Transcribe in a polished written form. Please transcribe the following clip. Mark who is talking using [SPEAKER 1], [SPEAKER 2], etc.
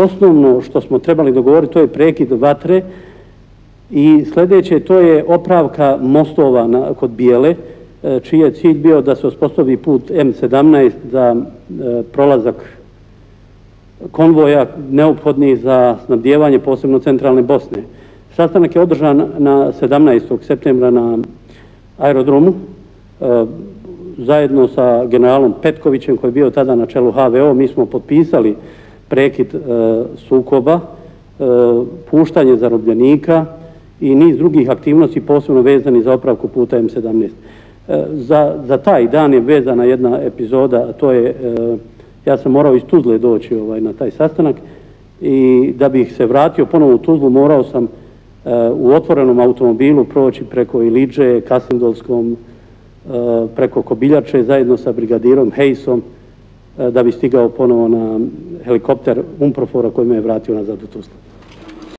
[SPEAKER 1] osnovno što smo trebali dogovoriti, to je prekid vatre i sljedeće, to je opravka mostova kod Bijele, čiji je cilj bio da se uspostavi put M17 za prolazak konvoja neophodnih za snabdijevanje posebno centralne Bosne. Sastanak je održan na 17. septembra na aerodromu zajedno sa generalom Petkovićem koji je bio tada na čelu HVO. Mi smo potpisali prekid sukoba, puštanje zarobljenika i niz drugih aktivnosti posebno vezani za opravku puta M17. Za taj dan je vezana jedna epizoda, a to je, ja sam morao iz Tuzle doći na taj sastanak i da bih se vratio ponovo u Tuzlu morao sam u otvorenom automobilu proći preko Ilidže, Kasindolskom, preko Kobiljače zajedno sa brigadirom Hejsom da bi stigao ponovo na helikopter Umprofora koji me je vratio nazad u Tuzlu.